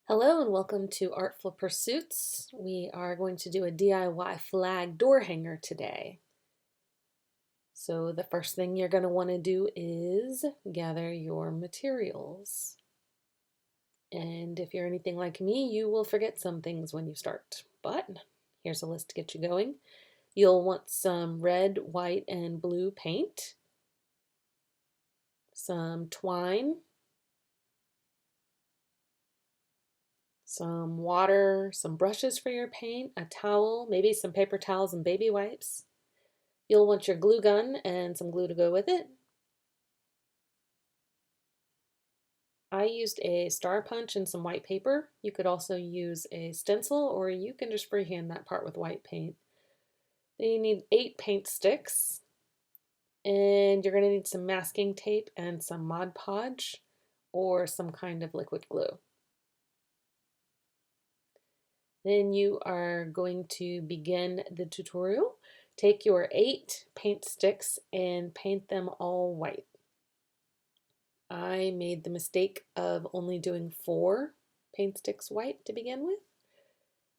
Hello and welcome to Artful Pursuits. We are going to do a DIY flag door hanger today. So the first thing you're going to want to do is gather your materials. And if you're anything like me, you will forget some things when you start. But here's a list to get you going. You'll want some red, white, and blue paint, some twine, some water, some brushes for your paint, a towel, maybe some paper towels and baby wipes. You'll want your glue gun and some glue to go with it. I used a star punch and some white paper. You could also use a stencil, or you can just freehand that part with white paint. Then you need 8 paint sticks, and you're going to need some masking tape and some Mod Podge or some kind of liquid glue. Then you are going to begin the tutorial. Take your 8 paint sticks and paint them all white. I made the mistake of only doing 4 paint sticks white to begin with.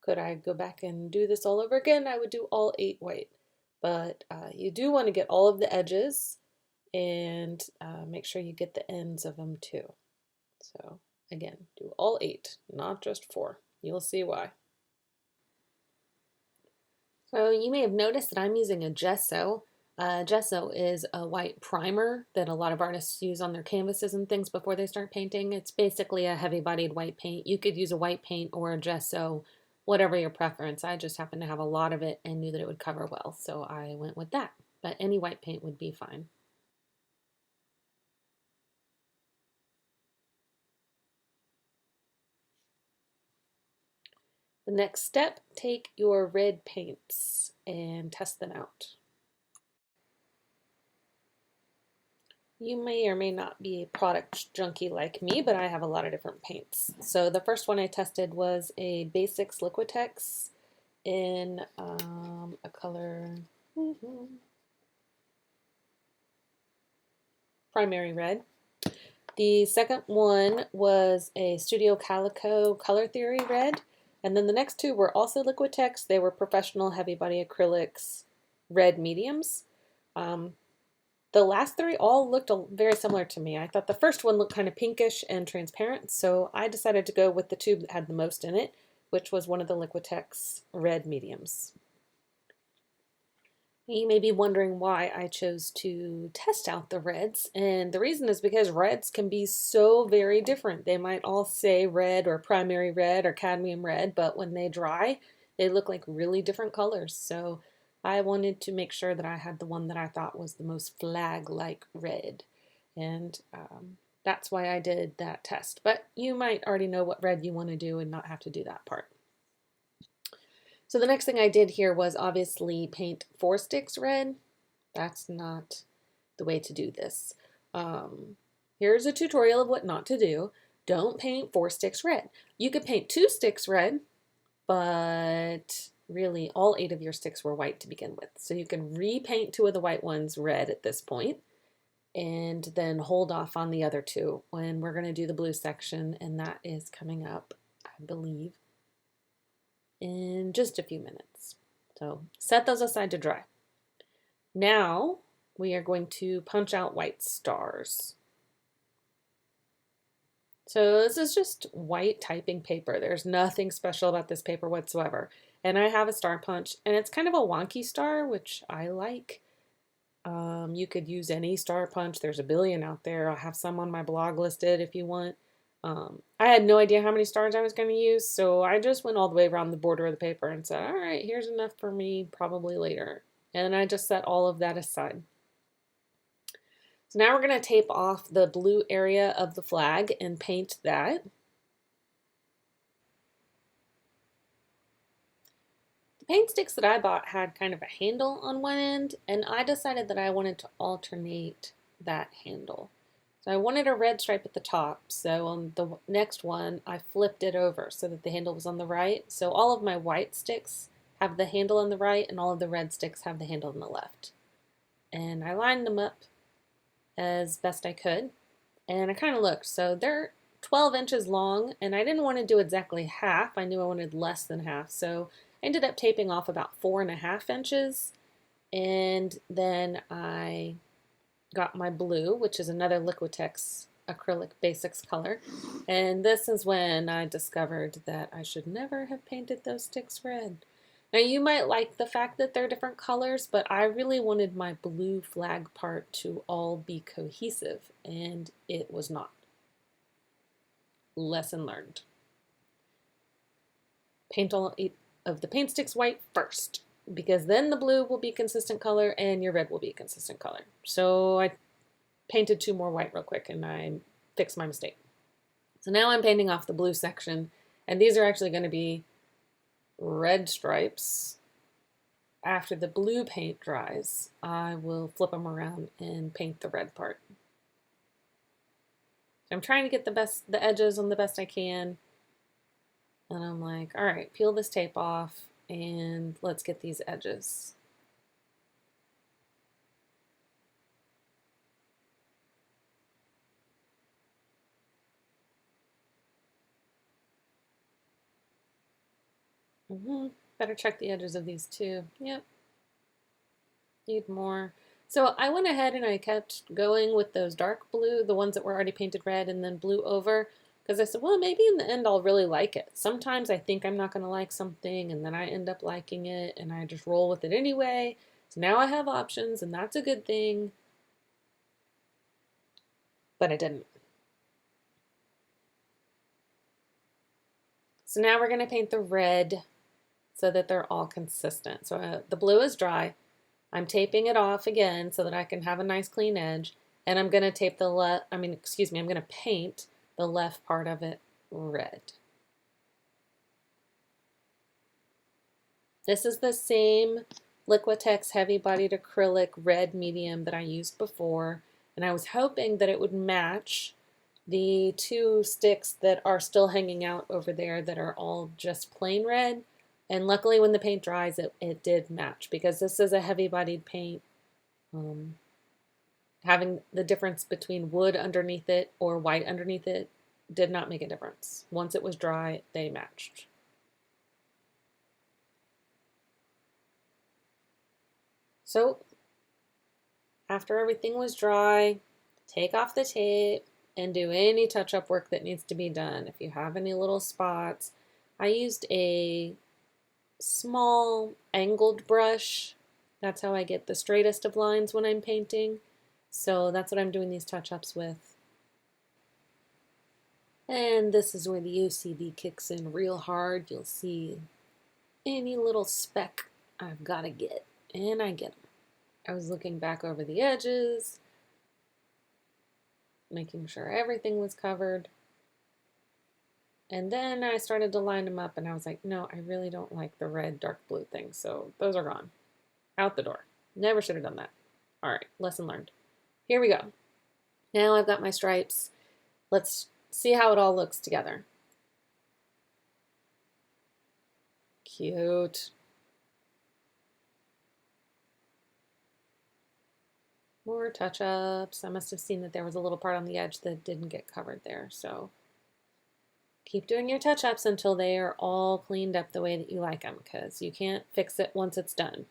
Could I go back and do this all over again? I would do all 8 white. But you do want to get all of the edges and make sure you get the ends of them too. So again, do all 8, not just 4. You'll see why. So you may have noticed that I'm using a gesso. Gesso is a white primer that a lot of artists use on their canvases and things before they start painting. It's basically a heavy-bodied white paint. You could use a white paint or a gesso, whatever your preference. I just happen to have a lot of it and knew that it would cover well, so I went with that. But any white paint would be fine. The next step, take your red paints and test them out. You may or may not be a product junkie like me, but I have a lot of different paints. So the first one I tested was a Basics Liquitex in a color primary red. The second one was a Studio Calico Color Theory red. And then the next 2 were also Liquitex. They were professional heavy body acrylics red mediums. The last 3 all looked very similar to me. I thought the first one looked kind of pinkish and transparent, so I decided to go with the tube that had the most in it, which was one of the Liquitex red mediums. You may be wondering why I chose to test out the reds, and the reason is because reds can be so very different. They might all say red or primary red or cadmium red, but when they dry, they look like really different colors. So I wanted to make sure that I had the one that I thought was the most flag-like red, and that's why I did that test. But you might already know what red you want to do and not have to do that part. So the next thing I did here was obviously paint 4 sticks red. That's not the way to do this. Here's a tutorial of what not to do. Don't paint 4 sticks red. You could paint 2 sticks red, but really all 8 of your sticks were white to begin with. So you can repaint 2 of the white ones red at this point, and then hold off on the other 2 when we're going to do the blue section, and that is coming up, I believe, in just a few minutes. So set those aside to dry. Now we are going to punch out white stars. So this is just white typing paper. There's nothing special about this paper whatsoever. And I have a star punch, and it's kind of a wonky star, which I like. You could use any star punch. There's a billion out there. I'll have some on my blog listed if you want. I had no idea how many stars I was going to use, so I just went all the way around the border of the paper and said, all right, here's enough for me probably later. And I just set all of that aside. So now we're going to tape off the blue area of the flag and paint that. The paint sticks that I bought had kind of a handle on one end, and I decided that I wanted to alternate that handle. So I wanted a red stripe at the top, so on the next one I flipped it over so that the handle was on the right. So all of my white sticks have the handle on the right, and all of the red sticks have the handle on the left. And I lined them up as best I could, and I kind of looked. So they're 12 inches long, and I didn't want to do exactly half. I knew I wanted less than half, so I ended up taping off about 4.5 inches. And then I got my blue, which is another Liquitex acrylic basics color. And this is when I discovered that I should never have painted those sticks red. Now you might like the fact that they're different colors, but I really wanted my blue flag part to all be cohesive, and it was not. Lesson learned. Paint all 8 of the paint sticks white first, because then the blue will be consistent color and your red will be consistent color. So I painted 2 more white real quick and I fixed my mistake. So now I'm painting off the blue section, and these are actually going to be red stripes. After the blue paint dries, I will flip them around and paint the red part. So I'm trying to get the edges on the best I can. And I'm like, all right, peel this tape off and let's get these edges. Better check the edges of these too. Yep. Need more. So I went ahead and I kept going with those dark blue, the ones that were already painted red, and then blue over, because I said, well, maybe in the end I'll really like it. Sometimes I think I'm not going to like something, and then I end up liking it, and I just roll with it anyway. So now I have options, and that's a good thing. But I didn't. So now we're going to paint the red so that they're all consistent. So the blue is dry. I'm taping it off again so that I can have a nice clean edge. And I'm going to tape I'm going to paint the left part of it red. This is the same Liquitex heavy bodied acrylic red medium that I used before. And I was hoping that it would match the 2 sticks that are still hanging out over there that are all just plain red. And luckily when the paint dries, it did match, because this is a heavy-bodied paint. Having the difference between wood underneath it or white underneath it did not make a difference. Once it was dry, they matched. So after everything was dry, take off the tape and do any touch-up work that needs to be done. If you have any little spots, I used a small angled brush. That's how I get the straightest of lines when I'm painting. So that's what I'm doing these touch-ups with. And this is where the OCD kicks in real hard. You'll see any little speck I've got to get, and I get them. I was looking back over the edges, making sure everything was covered. And then I started to line them up, and I was like, no, I really don't like the red, dark blue thing. So those are gone. Out the door. Never should have done that. All right, lesson learned. Here we go. Now I've got my stripes. Let's see how it all looks together. Cute. More touch-ups. I must have seen that there was a little part on the edge that didn't get covered there, so keep doing your touch-ups until they are all cleaned up the way that you like them, because you can't fix it once it's done.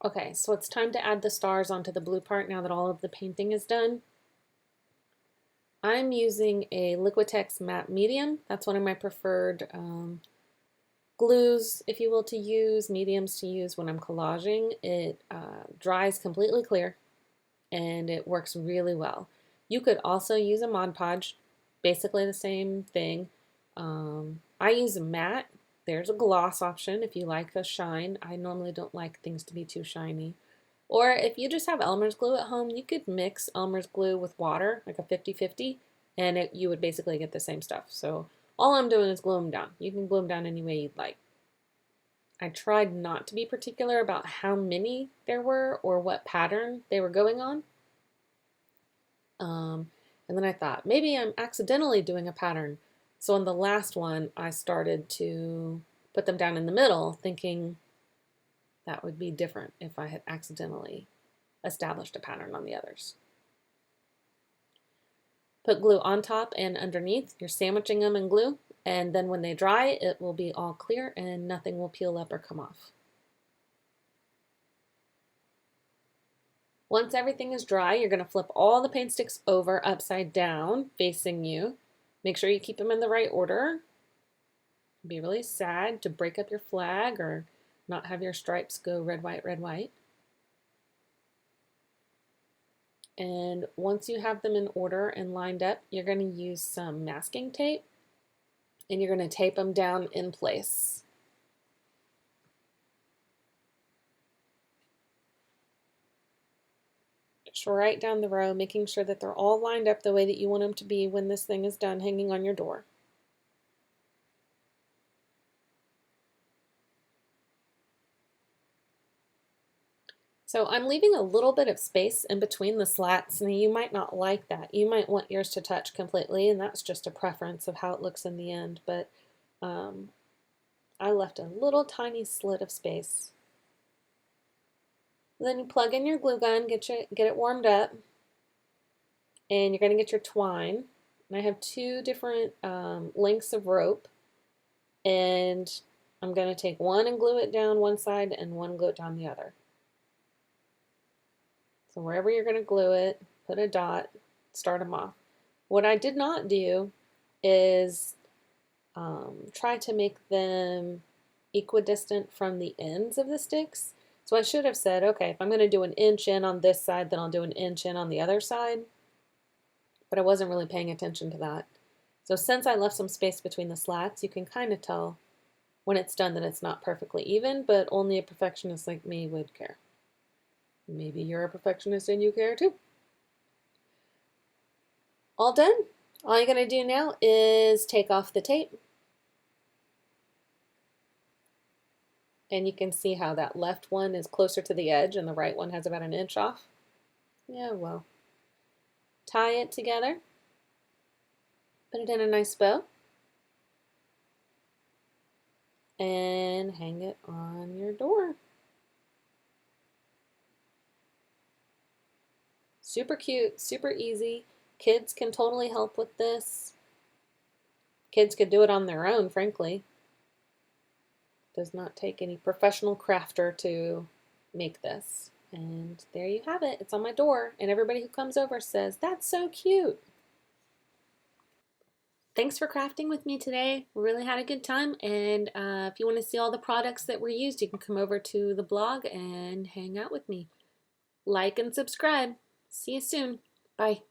Okay, so it's time to add the stars onto the blue part now that all of the painting is done. I'm using a Liquitex matte medium. That's one of my preferred glues, if you will, to use, mediums to use when I'm collaging. It dries completely clear and it works really well. You could also use a Mod Podge, basically the same thing. I use a matte There's a gloss option if you like a shine. I normally don't like things to be too shiny. Or if you just have Elmer's glue at home, you could mix Elmer's glue with water, like a 50-50, and you would basically get the same stuff. So all I'm doing is glue them down. You can glue them down any way you'd like. I tried not to be particular about how many there were or what pattern they were going on. And then I thought, maybe I'm accidentally doing a pattern. So on the last one, I started to put them down in the middle, thinking that would be different if I had accidentally established a pattern on the others. Put glue on top and underneath. You're sandwiching them in glue, and then when they dry, it will be all clear and nothing will peel up or come off. Once everything is dry, you're going to flip all the paint sticks over upside down, facing you. Make sure you keep them in the right order. It'd be really sad to break up your flag or not have your stripes go red, white, red, white. And once you have them in order and lined up, you're going to use some masking tape and you're going to tape them down in place. Just right down the row, making sure that they're all lined up the way that you want them to be when this thing is done hanging on your door. So I'm leaving a little bit of space in between the slats. Now you might not like that. You might want yours to touch completely, and that's just a preference of how it looks in the end. But I left a little tiny slit of space. Then you plug in your glue gun, get it warmed up, and you're going to get your twine. And I have two different lengths of rope, and I'm going to take one and glue it down one side and one glue it down the other. So wherever you're going to glue it, put a dot, start them off. What I did not do is try to make them equidistant from the ends of the sticks. So I should have said, okay, if I'm going to do an inch in on this side, then I'll do an inch in on the other side. But I wasn't really paying attention to that. So since I left some space between the slats, you can kind of tell when it's done that it's not perfectly even, but only a perfectionist like me would care. Maybe you're a perfectionist and you care too. All done. All you're going to do now is take off the tape. And you can see how that left one is closer to the edge and the right one has about an inch off. Yeah, well. Tie it together. Put it in a nice bow. And hang it on your door. Super cute, super easy. Kids can totally help with this. Kids could do it on their own, frankly. Does not take any professional crafter to make this. And there you have it. It's on my door, and everybody who comes over says, "That's so cute." Thanks for crafting with me today. We really had a good time, and if you want to see all the products that were used, you can come over to the blog and hang out with me. Like and subscribe. See you soon. Bye.